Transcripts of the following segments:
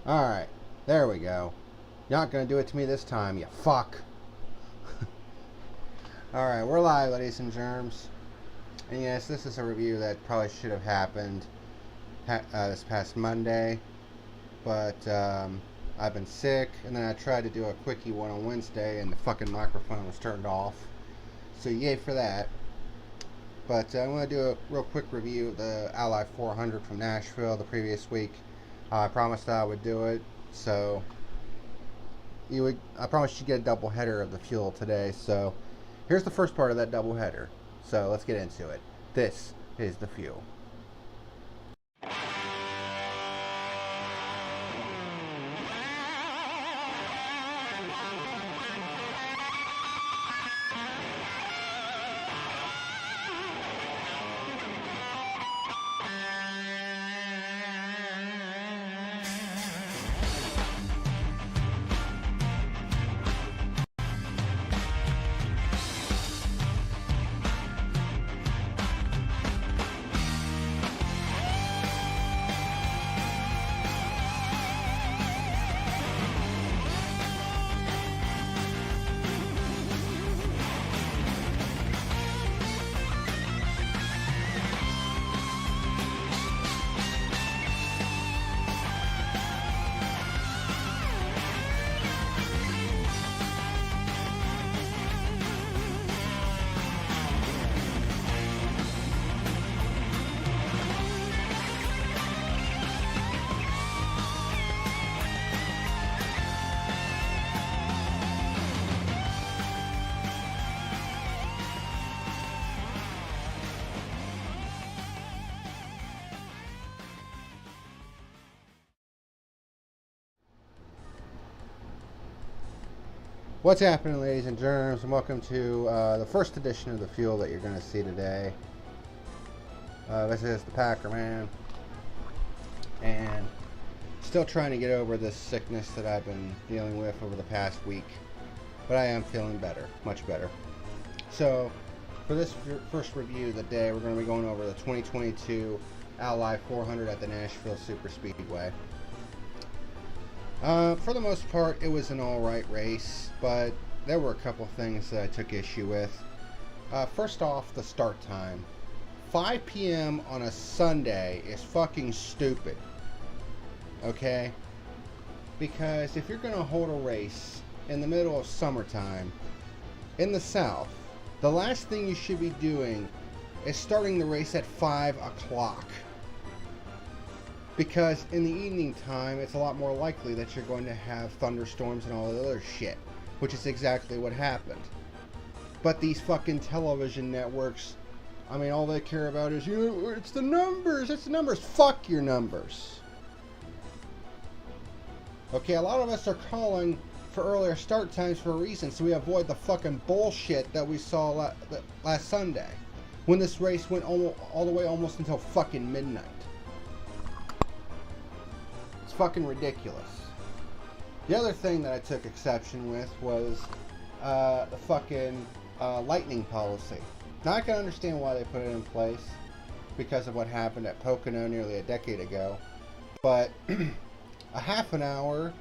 Alright, there we go. You're not gonna do it to me this time, you fuck. Alright, we're live, ladies and germs. And yes, this is a review that probably should have happened this past Monday. But I've been sick, and then I tried to do a quickie one on Wednesday, and the fucking microphone was turned off. So yay for that. But I'm going to do a real quick review of the Ally 400 from Nashville the previous week. I promised I would do it, so I promised you'd get a double header of the fuel today. So here's the first part of that double header. So let's get into it. This is the fuel. What's happening, ladies and germs, and welcome to the first edition of the fuel that you're going to see today. This is the Packer Man, and still trying to get over this sickness that I've been dealing with over the past week, but I am feeling better, much better. So, for this first review of the day, we're going to be going over the 2022 Ally 400 at the Nashville Super Speedway. For the most part, it was an alright race, but there were a couple things that I took issue with. First off, the start time. 5 p.m. on a Sunday is fucking stupid. Okay? Because if you're going to hold a race in the middle of summertime in the South, the last thing you should be doing is starting the race at 5 o'clock. Because in the evening time, it's a lot more likely that you're going to have thunderstorms and all the other shit, which is exactly what happened. But these fucking television networks, I mean, all they care about is, it's the numbers, it's the numbers. Fuck your numbers. Okay, a lot of us are calling for earlier start times for a reason, so we avoid the fucking bullshit that we saw last Sunday, when this race went all the way almost until fucking midnight. Fucking ridiculous. The other thing that I took exception with was the fucking lightning policy. Now I can understand why they put it in place because of what happened at Pocono nearly a decade ago, but a half an hour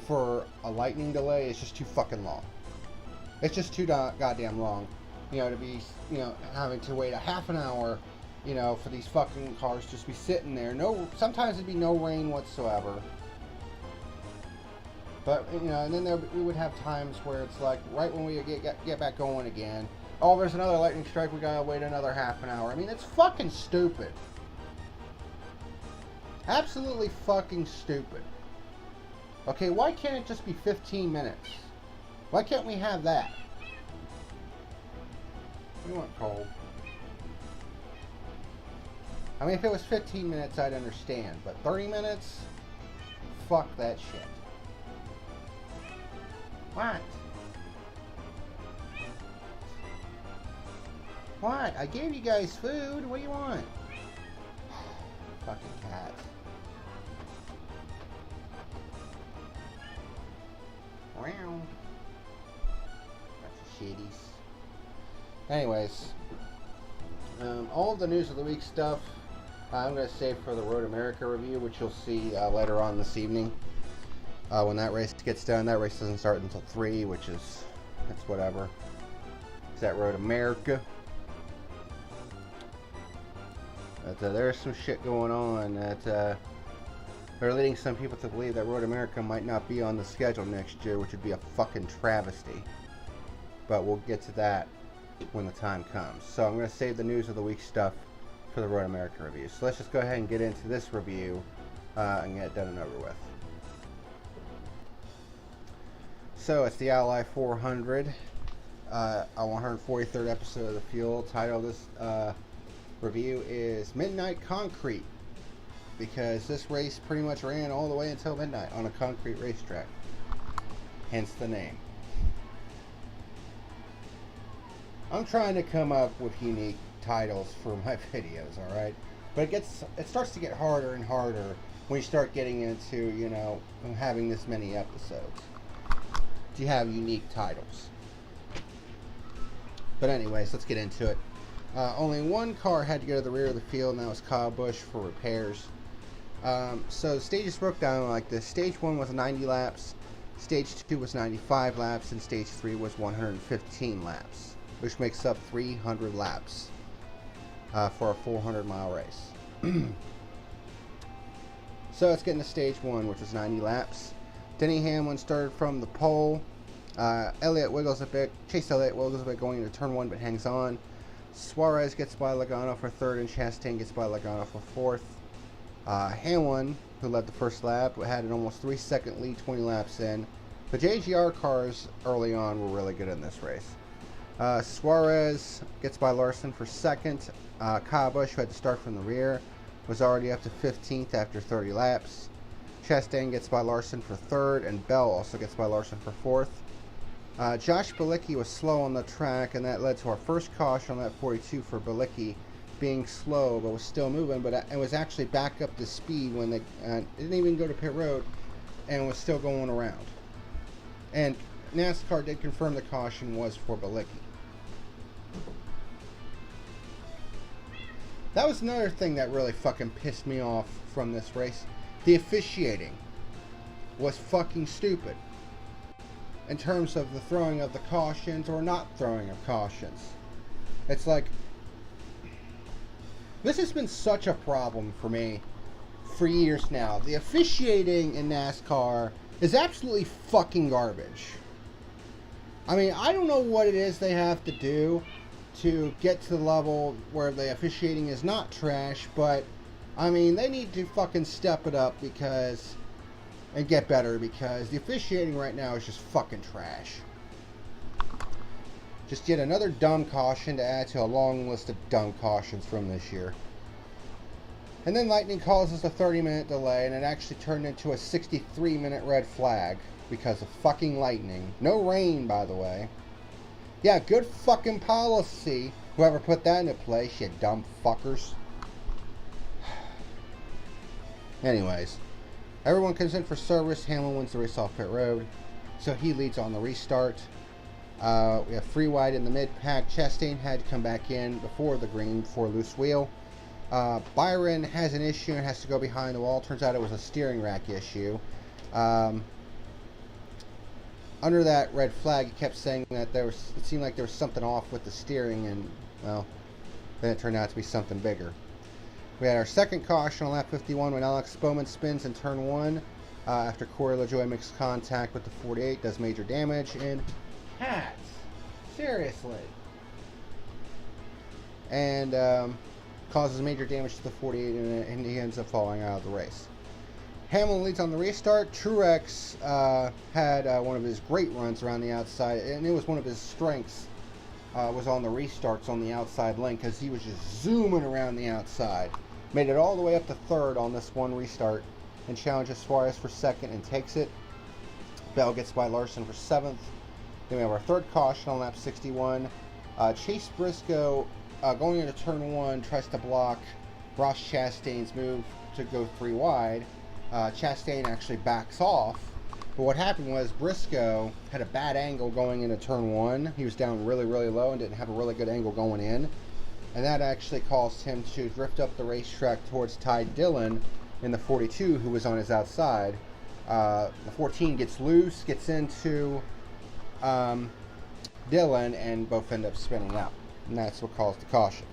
for a lightning delay is just too fucking long. It's just too goddamn long, to be having to wait a half an hour, for these fucking cars just be sitting there. Sometimes it'd be no rain whatsoever. But, and then we would have times where it's like, right when we get back going again, oh, there's another lightning strike, we gotta wait another half an hour. I mean, it's fucking stupid. Absolutely fucking stupid. Okay, why can't it just be 15 minutes? Why can't we have that? We want cold. I mean, if it was 15 minutes, I'd understand. But 30 minutes? Fuck that shit. What? What? I gave you guys food. What do you want? Fucking cat. Wow. Bunch of shitties. Anyways. All of the news of the week stuff I'm going to save for the Road America review, which you'll see later on this evening. When that race gets done, that race doesn't start until 3, which is, that's whatever. It's at Road America. But there's some shit going on that they're leading some people to believe that Road America might not be on the schedule next year, which would be a fucking travesty. But we'll get to that when the time comes. So I'm going to save the news of the week stuff for the Road America review. So let's just go ahead and get into this review and get it done and over with. So it's the Ally 400, a 143rd episode of the Fuel. Title of this review is Midnight Concrete, because this race pretty much ran all the way until midnight on a concrete racetrack, hence the name. I'm trying to come up with unique titles for my videos, alright? But it starts to get harder and harder when you start getting into, you know, having this many episodes. You have unique titles. But anyways, let's get into it. Only one car had to go to the rear of the field, and that was Kyle Busch for repairs. So the stages broke down like this. Stage 1 was 90 laps, Stage 2 was 95 laps, and Stage 3 was 115 laps, which makes up 300 laps for a 400-mile race. So let's get into Stage 1, which was 90 laps. Denny Hamlin started from the pole. Chase Elliott wiggles a bit going into turn 1, but hangs on. Suarez gets by Logano for 3rd, and Chastain gets by Logano for 4th. Hamlin, who led the first lap, had an almost 3-second lead 20 laps in. The JGR cars early on were really good in this race. Suarez gets by Larson for 2nd. Kyle Busch, who had to start from the rear, was already up to 15th after 30 laps. Chastain gets by Larson for 3rd, and Bell also gets by Larson for 4th. Josh Bilicki was slow on the track, and that led to our first caution on lap 42 for Bilicki being slow, but was still moving, but it was actually back up to speed when they didn't even go to pit road and was still going around. And NASCAR did confirm the caution was for Bilicki. That was another thing that really fucking pissed me off from this race. The officiating was fucking stupid in terms of the throwing of the cautions or not throwing of cautions. It's like, this has been such a problem for me for years now. The officiating in NASCAR is absolutely fucking garbage. I mean, I don't know what it is they have to do to get to the level where the officiating is not trash, but I mean, they need to fucking step it up and get better, because the officiating right now is just fucking trash. Just yet another dumb caution to add to a long list of dumb cautions from this year. And then lightning causes a 30-minute delay, and it actually turned into a 63-minute red flag because of fucking lightning. No rain, by the way. Yeah, good fucking policy, whoever put that into place, you dumb fuckers. Anyways, everyone comes in for service. Hamlin wins the race off pit road, so he leads on the restart. We have free wide in the mid-pack. Chastain had to come back in before the green, before a loose wheel. Byron has an issue and has to go behind the wall. Turns out it was a steering rack issue. Under that red flag, he kept saying that it seemed like there was something off with the steering, and, well, then it turned out to be something bigger. We had our second caution on lap 51 when Alex Bowman spins in turn 1 after Corey LaJoie makes contact with the 48, does major damage, and hats. Seriously. And causes major damage to the 48, and he ends up falling out of the race. Hamlin leads on the restart. Truex had one of his great runs around the outside, and it was one of his strengths, was on the restarts on the outside lane, because he was just zooming around the outside. Made it all the way up to 3rd on this one restart, and challenges Suarez for 2nd and takes it. Bell gets by Larson for 7th. Then we have our 3rd caution on lap 61. Chase Briscoe, going into turn 1, tries to block Ross Chastain's move to go 3 wide. Chastain actually backs off, but what happened was Briscoe had a bad angle going into turn 1. He was down really, really low and didn't have a really good angle going in, and that actually caused him to drift up the racetrack towards Ty Dillon in the 42, who was on his outside, The 14 gets loose, gets into Dillon, and both end up spinning out. And that's what caused the caution.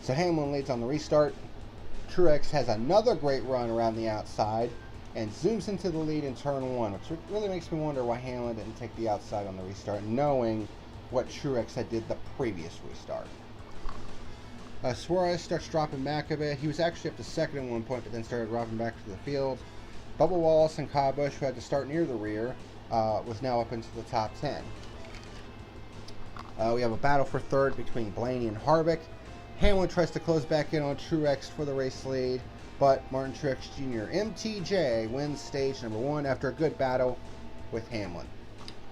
So Hamlin leads on the restart. Truex has another great run around the outside and zooms into the lead in turn 1, which really makes me wonder why Hamlin didn't take the outside on the restart, knowing what Truex had did the previous restart. Suarez starts dropping back a bit. He was actually up to second at one point, but then started dropping back to the field. Bubba Wallace and Kyle Busch, who had to start near the rear, was now up into the top 10. We have a battle for third between Blaney and Harvick. Hamlin tries to close back in on Truex for the race lead, but Martin Truex Jr. MTJ wins stage number 1 after a good battle with Hamlin.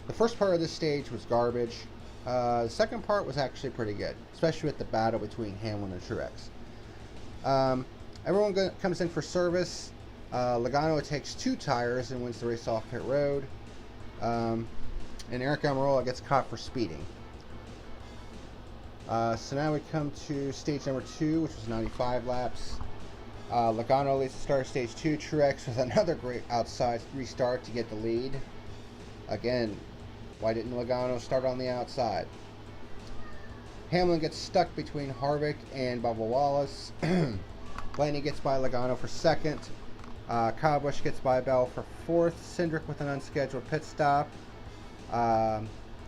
The first part of this stage was garbage. The second part was actually pretty good, especially with the battle between Hamlin and Truex. Everyone comes in for service. Logano takes 2 tires and wins the race off pit road. And Eric Almirola gets caught for speeding. So now we come to stage number 2, which was 95 laps. Logano leads the start of stage 2. Truex with another great outside restart to get the lead. Again, why didn't Logano start on the outside? Hamlin gets stuck between Harvick and Bubba Wallace. Blaney gets by Logano for second. Kyle Busch gets by Bell for fourth. Cindric with an unscheduled pit stop.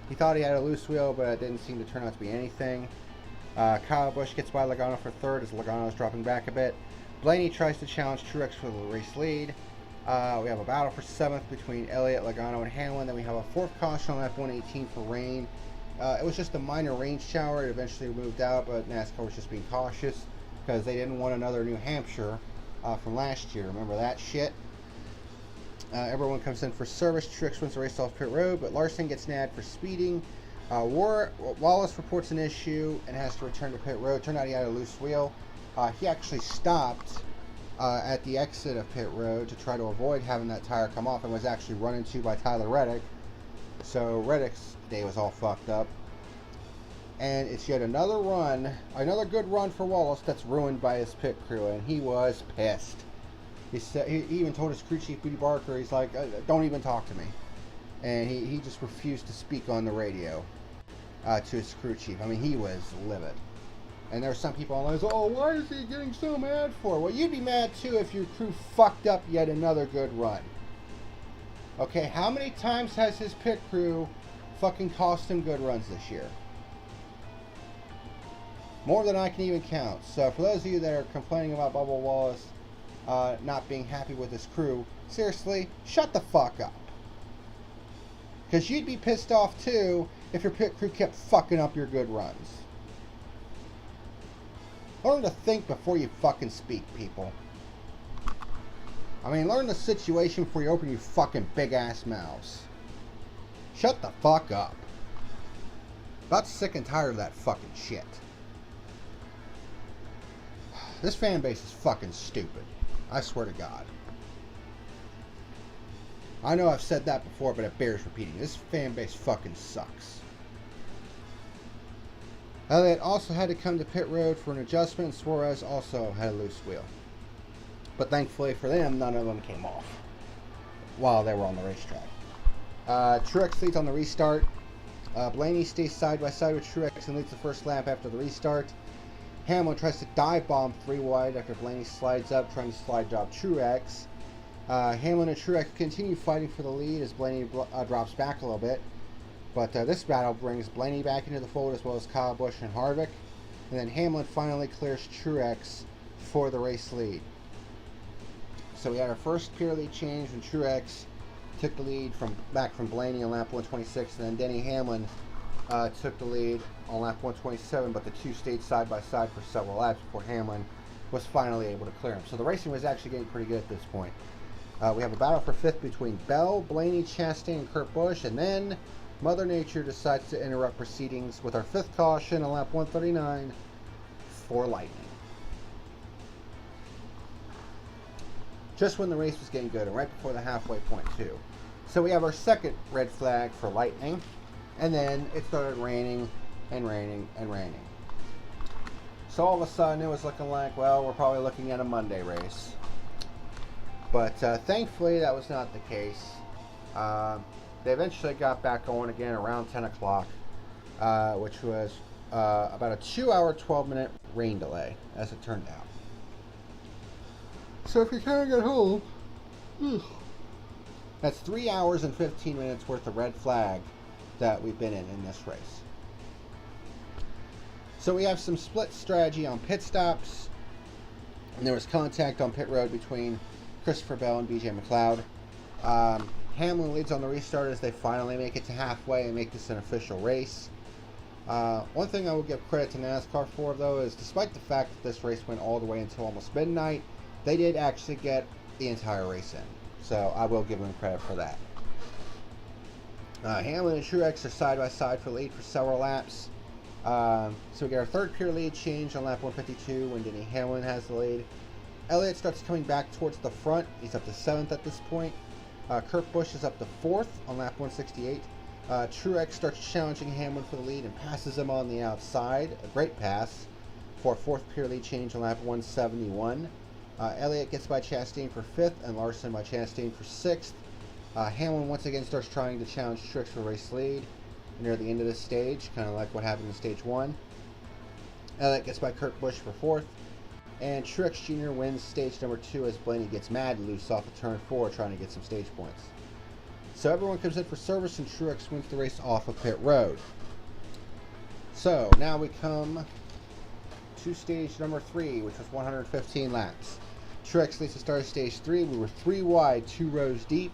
He thought he had a loose wheel, but it didn't seem to turn out to be anything. Kyle Busch gets by Logano for third as Logano is dropping back a bit. Blaney tries to challenge Truex for the race lead. We have a battle for 7th between Elliott, Logano, and Hamlin. Then we have a 4th caution on lap 118 for rain. It was just a minor rain shower. It eventually moved out, but NASCAR was just being cautious because they didn't want another New Hampshire from last year. Remember that shit? Everyone comes in for service. Truex wins the race off pit road, but Larson gets nabbed for speeding. Wallace reports an issue and has to return to pit road. Turned out he had a loose wheel. He actually stopped at the exit of pit road to try to avoid having that tire come off and was actually run into by Tyler Reddick. So Reddick's day was all fucked up. And it's yet another good run for Wallace that's ruined by his pit crew, and he was pissed. He even told his crew chief, Booty Barker, he's like, don't even talk to me. And he just refused to speak on the radio to his crew chief. I mean, he was livid. And there were some people online, oh, why is he getting so mad for? Well, you'd be mad too if your crew fucked up yet another good run. Okay, how many times has his pit crew fucking cost him good runs this year? More than I can even count. So for those of you that are complaining about Bubba Wallace not being happy with his crew, seriously, shut the fuck up. Because you'd be pissed off too if your pit crew kept fucking up your good runs. Learn to think before you fucking speak, people. I mean, learn the situation before you open your fucking big ass mouths. Shut the fuck up. About sick and tired of that fucking shit. This fan base is fucking stupid. I swear to God. I know I've said that before, but it bears repeating. This fan base fucking sucks. Elliott also had to come to pit road for an adjustment, and Suarez also had a loose wheel. But thankfully for them, none of them came off while they were on the racetrack. Truex leads on the restart. Blaney stays side by side with Truex and leads the first lap after the restart. Hamlin tries to dive bomb 3 wide after Blaney slides up, trying to slide job Truex. Hamlin and Truex continue fighting for the lead as Blaney drops back a little bit. But this battle brings Blaney back into the fold as well as Kyle Busch and Harvick. And then Hamlin finally clears Truex for the race lead. So we had our first pure lead change when Truex took the lead back from Blaney on lap 126, and then Denny Hamlin took the lead on lap 127, but the two stayed side by side for several laps before Hamlin was finally able to clear him. So the racing was actually getting pretty good at this point. We have a battle for 5th between Bell, Blaney, Chastain, and Kurt Busch, and then Mother Nature decides to interrupt proceedings with our 5th caution on lap 139 for lightning. Just when the race was getting good and right before the halfway point too. So we have our second red flag for lightning, and then it started raining and raining and raining. So all of a sudden it was looking like, well, we're probably looking at a Monday race. But thankfully, that was not the case. They eventually got back going again around 10 o'clock, which was about a 2-hour, 12-minute rain delay, as it turned out. So if you're trying to get home, that's 3 hours and 15 minutes worth of red flag that we've been in this race. So we have some split strategy on pit stops, and there was contact on pit road between Christopher Bell and BJ McLeod. Hamlin leads on the restart as they finally make it to halfway and make this an official race. One thing I will give credit to NASCAR for, though, is despite the fact that this race went all the way until almost midnight, they did actually get the entire race in. So I will give them credit for that. Hamlin and Truex are side by side for lead for several laps. So we get our third pure lead change on lap 152 when Denny Hamlin has the lead. Elliott starts coming back towards the front. He's up to 7th at this point. Kurt Busch is up to 4th on lap 168. Truex starts challenging Hamlin for the lead and passes him on the outside. A great pass for a 4th pure lead change on lap 171. Elliott gets by Chastain for 5th and Larson by Chastain for 6th. Hamlin once again starts trying to challenge Truex for race lead near the end of this stage, kind of like what happened in stage 1. Elliott gets by Kurt Busch for 4th. And Truex Jr. wins stage number 2 as Blaney gets mad loose off of turn 4 trying to get some stage points. So everyone comes in for service and Truex wins the race off of pit road. So now we come to stage number 3, which was 115 laps. Truex leads the start of stage 3. We were 3 wide, 2 rows deep.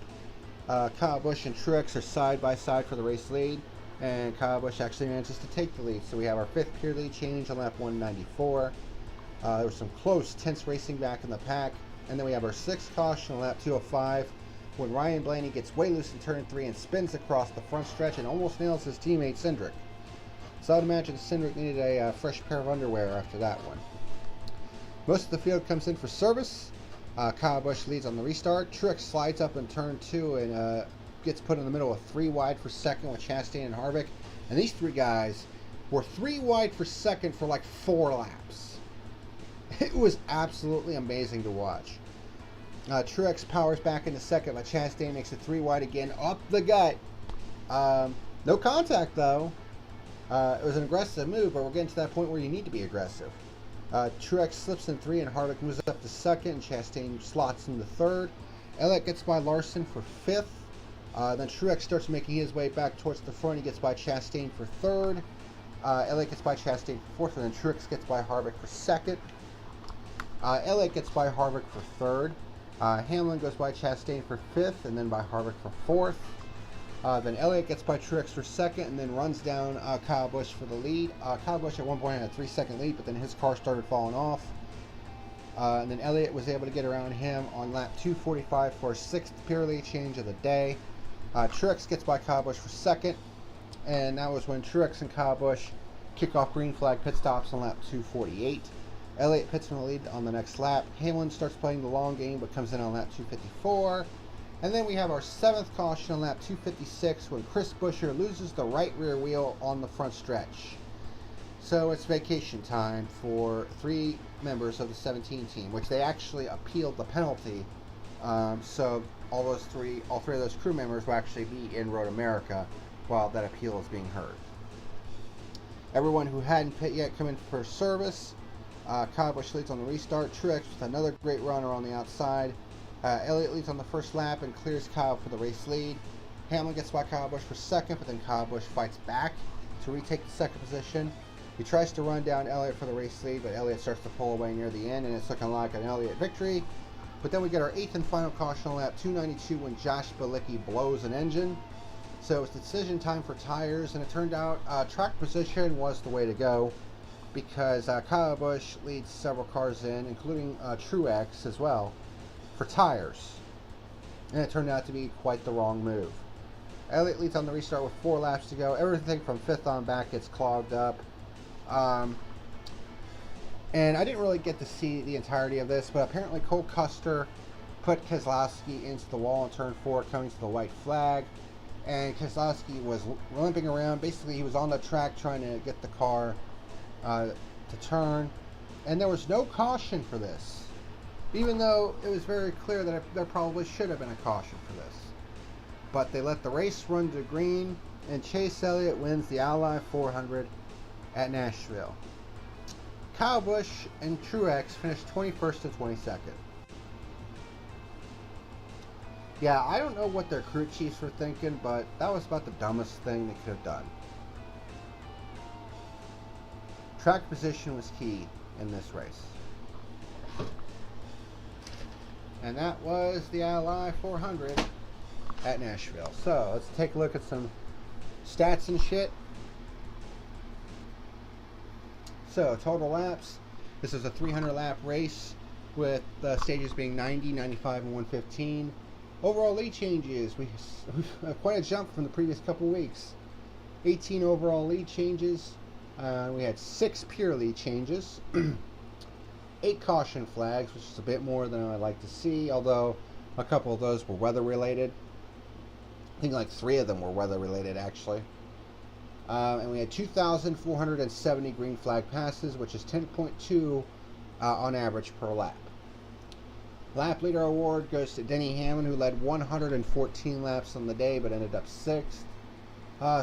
Kyle Busch and Truex are side by side for the race lead, and Kyle Busch actually manages to take the lead. So we have our 5th pure lead change on lap 194. There was some close, tense racing back in the pack. And then we have our 6th caution on lap 205 when Ryan Blaney gets way loose in turn 3 and spins across the front stretch and almost nails his teammate Cindric. So I would imagine Cindric needed a fresh pair of underwear after that one. Most of the field comes in for service. Kyle Busch leads on the restart. Truex slides up in turn 2 and gets put in the middle of 3 wide for 2nd with Chastain and Harvick. And these 3 guys were 3 wide for 2nd for like 4 laps. It was absolutely amazing to watch. Truex powers back into 2nd, but Chastain makes it 3 wide again, up the gut. No contact, though. It was an aggressive move, but we're getting to that point where you need to be aggressive. Truex slips in 3, and Harvick moves up to 2nd, and Chastain slots into 3rd. Elliott gets by Larson for 5th. Then Truex starts making his way back towards the front. He gets by Chastain for 3rd. Elliott gets by Chastain for 4th, and then Truex gets by Harvick for 2nd. Elliott gets by Harvick for 3rd. Hamlin goes by Chastain for 5th, and then by Harvick for 4th. Then Elliott gets by Truex for 2nd, and then runs down Kyle Busch for the lead. Kyle Busch at one point had a 3-second lead, but then his car started falling off. And then Elliott was able to get around him on lap 245 for a 6th pure lead change of the day. Truex gets by Kyle Busch for 2nd, and that was when Truex and Kyle Busch kick off green flag pit stops on lap 248. Elliott pits from the lead on the next lap. Hamlin starts playing the long game, but comes in on lap 254. And then we have our 7th caution on lap 256 when Chris Buescher loses the right rear wheel on the front stretch. So it's vacation time for 3 members of the 17 team, which they actually appealed the penalty. So all 3 of those crew members will actually be in Road America while that appeal is being heard. Everyone who hadn't pit yet come in for service. Kyle Busch leads on the restart. Truex with another great runner on the outside. Elliott leads on the first lap and clears Kyle for the race lead. Hamlin gets by Kyle Busch for 2nd, but then Kyle Busch fights back to retake the 2nd position. He tries to run down Elliott for the race lead, but Elliott starts to pull away near the end, and it's looking like an Elliott victory. But then we get our 8th and final caution on lap 292 when Josh Bilicki blows an engine. So it's decision time for tires, and it turned out track position was the way to go, because Kyle Busch leads several cars in, including Truex as well, for tires. And it turned out to be quite the wrong move. Elliott leads on the restart with 4 laps to go. Everything from 5th on back gets clogged up. And I didn't really get to see the entirety of this, but apparently Cole Custer put Keselowski into the wall in turn 4, coming to the white flag. And Keselowski was limping around. Basically, he was on the track trying to get the car to turn, and there was no caution for this. Even though it was very clear that there probably should have been a caution for this. But they let the race run to green, and Chase Elliott wins the Ally 400 at Nashville. Kyle Busch and Truex finished 21st and 22nd. Yeah, I don't know what their crew chiefs were thinking, but that was about the dumbest thing they could have done. Track position was key in this race. And that was the Ally 400 at Nashville. So, let's take a look at some stats and shit. So, total laps. This is a 300 lap race with stages being 90, 95, and 115. Overall lead changes. We quite a jump from the previous couple weeks. 18 overall lead changes. We had 6 pure lead changes. 8 caution flags, which is a bit more than I'd like to see, although a couple of those were weather related. I think like 3 of them were weather related, actually. And we had 2,470 green flag passes, which is 10.2 on average per lap. Lap leader award goes to Denny Hamlin, who led 114 laps on the day, but ended up 6th.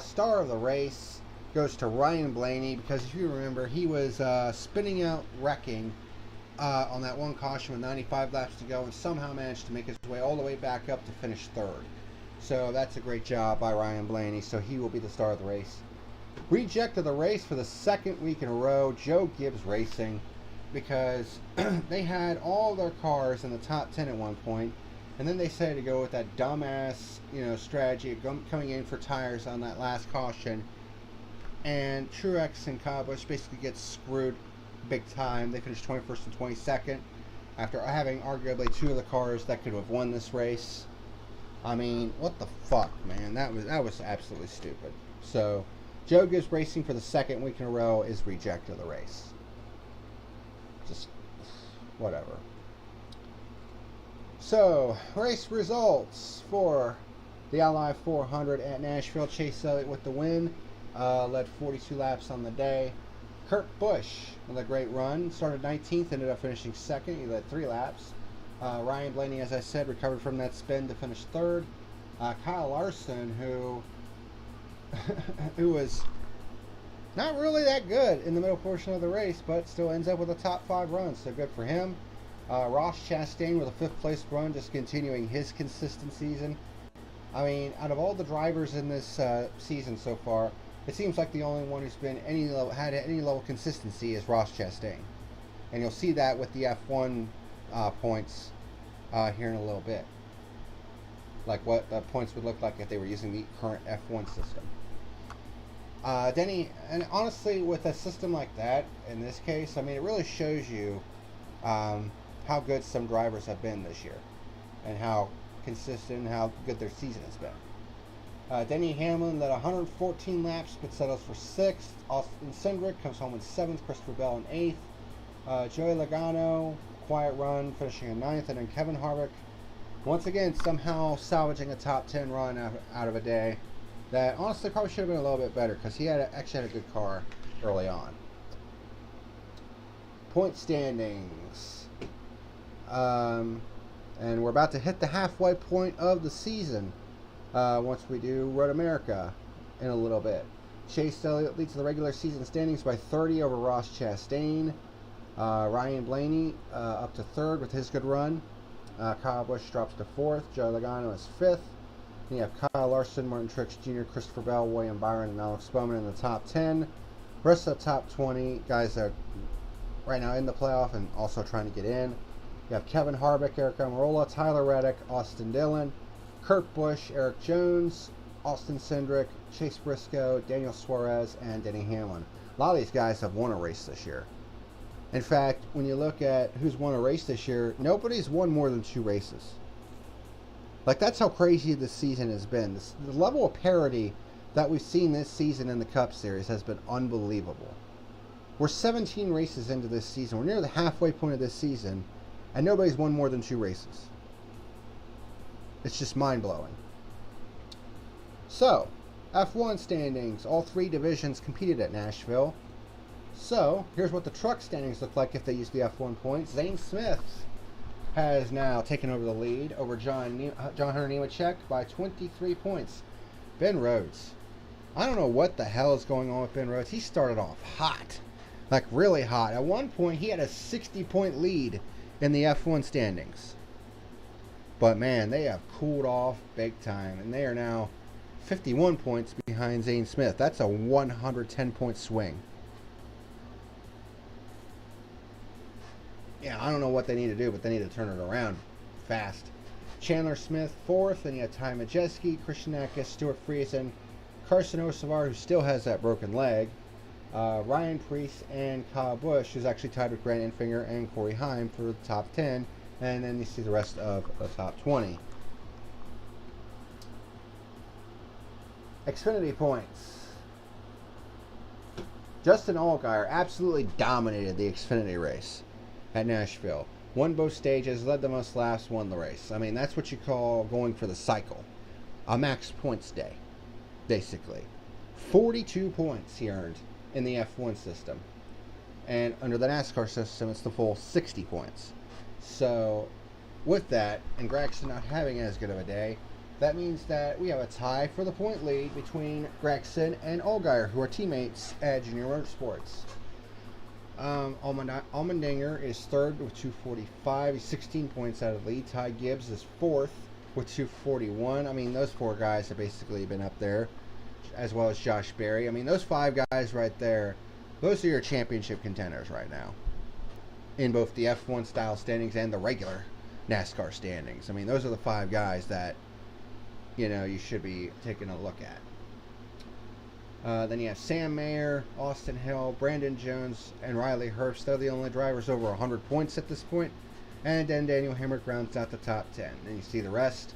Star of the race goes to Ryan Blaney, because if you remember, he was spinning out, wrecking on that one caution with 95 laps to go, and somehow managed to make his way all the way back up to finish 3rd. So that's a great job by Ryan Blaney, so he will be the star of the race. Reject of the race for the 2nd week in a row, Joe Gibbs Racing, because they had all their cars in the top 10 at one point, and then they decided to go with that dumbass, strategy of coming in for tires on that last caution, and Truex and Kyle Busch basically get screwed big time. They finished 21st and 22nd after having arguably 2 of the cars that could have won this race. I mean, what the fuck, man? That was absolutely stupid. So, Joe Gibbs Racing for the 2nd week in a row is rejected of the race. Just whatever. So, race results for the Ally 400 at Nashville. Chase Elliott with the win. Led 42 laps on the day. Kurt Busch with a great run. Started 19th, ended up finishing 2nd. He led 3 laps. Ryan Blaney, as I said, recovered from that spin to finish 3rd. Kyle Larson, who was not really that good in the middle portion of the race, but still ends up with a top 5 run, so good for him. Ross Chastain with a 5th place run, just continuing his consistent season. I mean, out of all the drivers in this season so far, it seems like the only one who's been had any level of consistency is Ross Chastain. And you'll see that with the F1 points here in a little bit. Like what the points would look like if they were using the current F1 system. Denny, and honestly, with a system like that, in this case, I mean, it really shows you how good some drivers have been this year. And how consistent and how good their season has been. Denny Hamlin led 114 laps, but settles for 6th. Austin Cindric comes home in 7th. Christopher Bell in 8th. Joey Logano, quiet run, finishing in 9th. And then Kevin Harvick, once again, somehow salvaging a top 10 run out of a day that honestly probably should have been a little bit better, because he actually had a good car early on. Point standings. And we're about to hit the halfway point of the season once we do Road America in a little bit. Chase Elliott leads the regular season standings by 30 over Ross Chastain. Ryan Blaney up to 3rd with his good run. Kyle Busch drops to 4th. Joey Logano is 5th. Then you have Kyle Larson, Martin Truex Jr., Christopher Bell, William Byron, and Alex Bowman in the top 10. The rest of the top 20 guys that are right now in the playoff and also trying to get in. You have Kevin Harvick, Aric Almirola, Tyler Reddick, Austin Dillon, Kurt Busch, Eric Jones, Austin Cindric, Chase Briscoe, Daniel Suarez, and Denny Hamlin. A lot of these guys have won a race this year. In fact, when you look at who's won a race this year, nobody's won more than 2 races. Like, that's how crazy this season has been. The level of parity that we've seen this season in the Cup Series has been unbelievable. We're 17 races into this season. We're near the halfway point of this season, and nobody's won more than 2 races. It's just mind-blowing. So, F1 standings. All 3 divisions competed at Nashville. So, here's what the truck standings look like if they use the F1 points. Zane Smith has now taken over the lead over John Hunter Nemechek by 23 points. Ben Rhodes. I don't know what the hell is going on with Ben Rhodes. He started off hot. Like really hot. At one point, he had a 60-point lead in the F1 standings. But man, they have cooled off big time. And they are now 51 points behind Zane Smith. That's a 110-point swing. Yeah, I don't know what they need to do, but they need to turn it around fast. Chandler Smith, 4th. Then you have Ty Majeski, Christian Eckes, Stuart Friesen, Carson Osavar, who still has that broken leg. Ryan Preece and Kyle Busch, who's actually tied with Grant Enfinger and Corey Heim for the top 10. And then you see the rest of the top 20. Xfinity points. Justin Allgaier absolutely dominated the Xfinity race at Nashville. Won both stages, led the most laps, won the race. I mean, that's what you call going for the cycle. A max points day, basically. 42 points he earned in the F1 system. And under the NASCAR system, it's the full 60 points. So, with that, and Gragson not having as good of a day, that means that we have a tie for the point lead between Gragson and Allgaier, who are teammates at Junior Motorsports. Allmendinger is 3rd with 245. He's 16 points out of the lead. Ty Gibbs is 4th with 241. I mean, those 4 guys have basically been up there, as well as Josh Berry. I mean, those 5 guys right there, those are your championship contenders right now, in both the F1 style standings and the regular NASCAR standings. I mean, those are the 5 guys that, you know, you should be taking a look at. Then you have Sam Mayer, Austin Hill, Brandon Jones, and Riley Herbst. They're the only drivers over 100 points at this point. And then Daniel Hemrick rounds out the top 10. Then you see the rest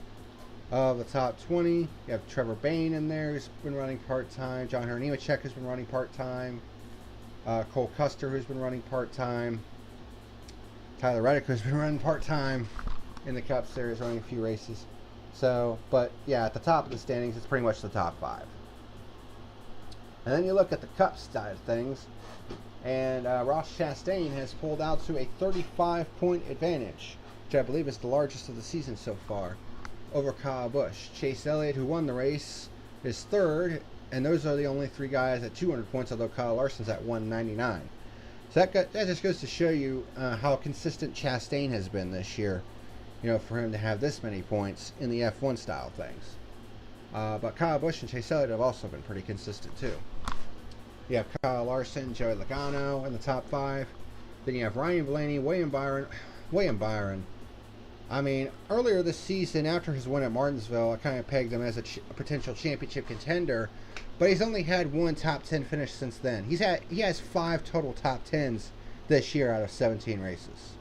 of the top 20. You have Trevor Bayne in there, who's been running part-time. John Hunter Nemechek has been running part-time. Cole Custer, who's been running part-time. Tyler Reddick, who's been running part-time in the Cup Series, running a few races. So, but yeah, at the top of the standings, it's pretty much the top 5. And then you look at the Cup side of things, and Ross Chastain has pulled out to a 35-point advantage, which I believe is the largest of the season so far, over Kyle Busch. Chase Elliott, who won the race, is 3rd, and those are the only 3 guys at 200 points, although Kyle Larson's at 199. So that just goes to show you how consistent Chastain has been this year, you know, for him to have this many points in the F1 style things. But Kyle Busch and Chase Elliott have also been pretty consistent too. You have Kyle Larson, Joey Logano in the top 5. Then you have Ryan Blaney, William Byron. I mean, earlier this season, after his win at Martinsville, I kind of pegged him as a potential championship contender, but he's only had 1 top 10 finish since then. He has 5 total top 10s this year out of 17 races.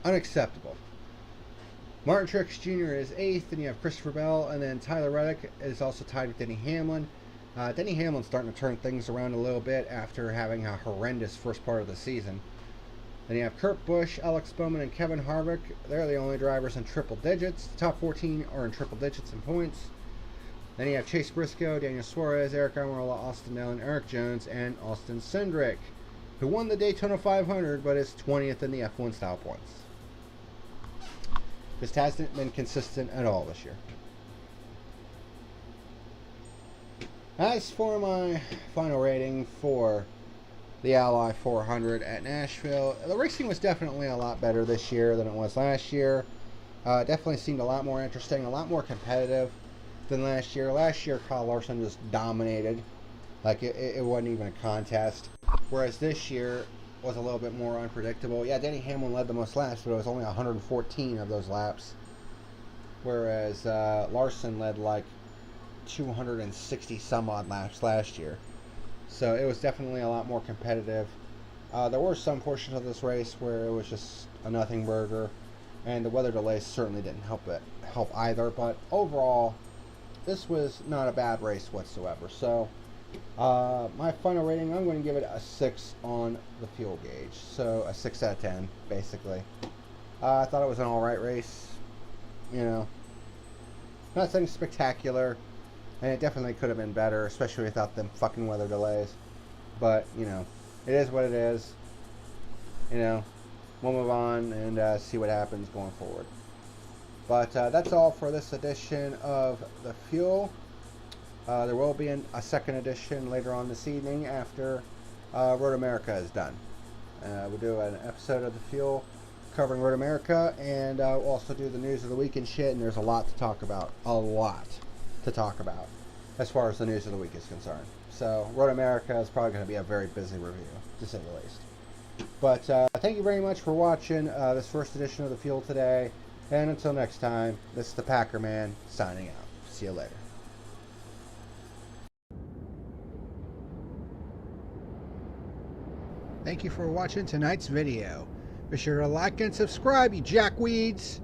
Unacceptable. Martin Truex Jr. is 8th, and you have Christopher Bell, and then Tyler Reddick is also tied with Denny Hamlin. Denny Hamlin's starting to turn things around a little bit after having a horrendous first part of the season. Then you have Kurt Busch, Alex Bowman, and Kevin Harvick. They're the only drivers in triple digits. The top 14 are in triple digits in points. Then you have Chase Briscoe, Daniel Suarez, Eric Almirola, Austin Dillon, Eric Jones, and Austin Cindric, who won the Daytona 500 but is 20th in the F1 style points. Just hasn't been consistent at all this year. As for my final rating for the Ally 400 at Nashville, the racing was definitely a lot better this year than it was last year. Definitely seemed a lot more interesting, a lot more competitive than last year. Last year, Kyle Larson just dominated. Like, it wasn't even a contest. Whereas this year was a little bit more unpredictable. Yeah, Denny Hamlin led the most laps, but it was only 114 of those laps. Whereas Larson led like 260 some odd laps last year. So it was definitely a lot more competitive. There were some portions of this race where it was just a nothing burger, and the weather delays certainly didn't help either. But overall, this was not a bad race whatsoever. So my final rating, I'm going to give it a 6 on the fuel gauge. So a 6 out of 10, basically. I thought it was an alright race. You know, nothing spectacular. And it definitely could have been better, especially without them fucking weather delays. But, you know, it is what it is. You know, we'll move on and see what happens going forward. But that's all for this edition of The Fuel. There will be a second edition later on this evening after Road America is done. We'll do an episode of The Fuel covering Road America, and we'll also do the news of the week and shit, and there's a lot to talk about. A lot to talk about as far as the news of the week is concerned. So Road America is probably going to be a very busy review, to say the least. But thank you very much for watching this first edition of The Fuel today. And until next time, this is the Packer Man signing out. See you later. Thank you for watching tonight's video. Be sure to like and subscribe, you jackweeds.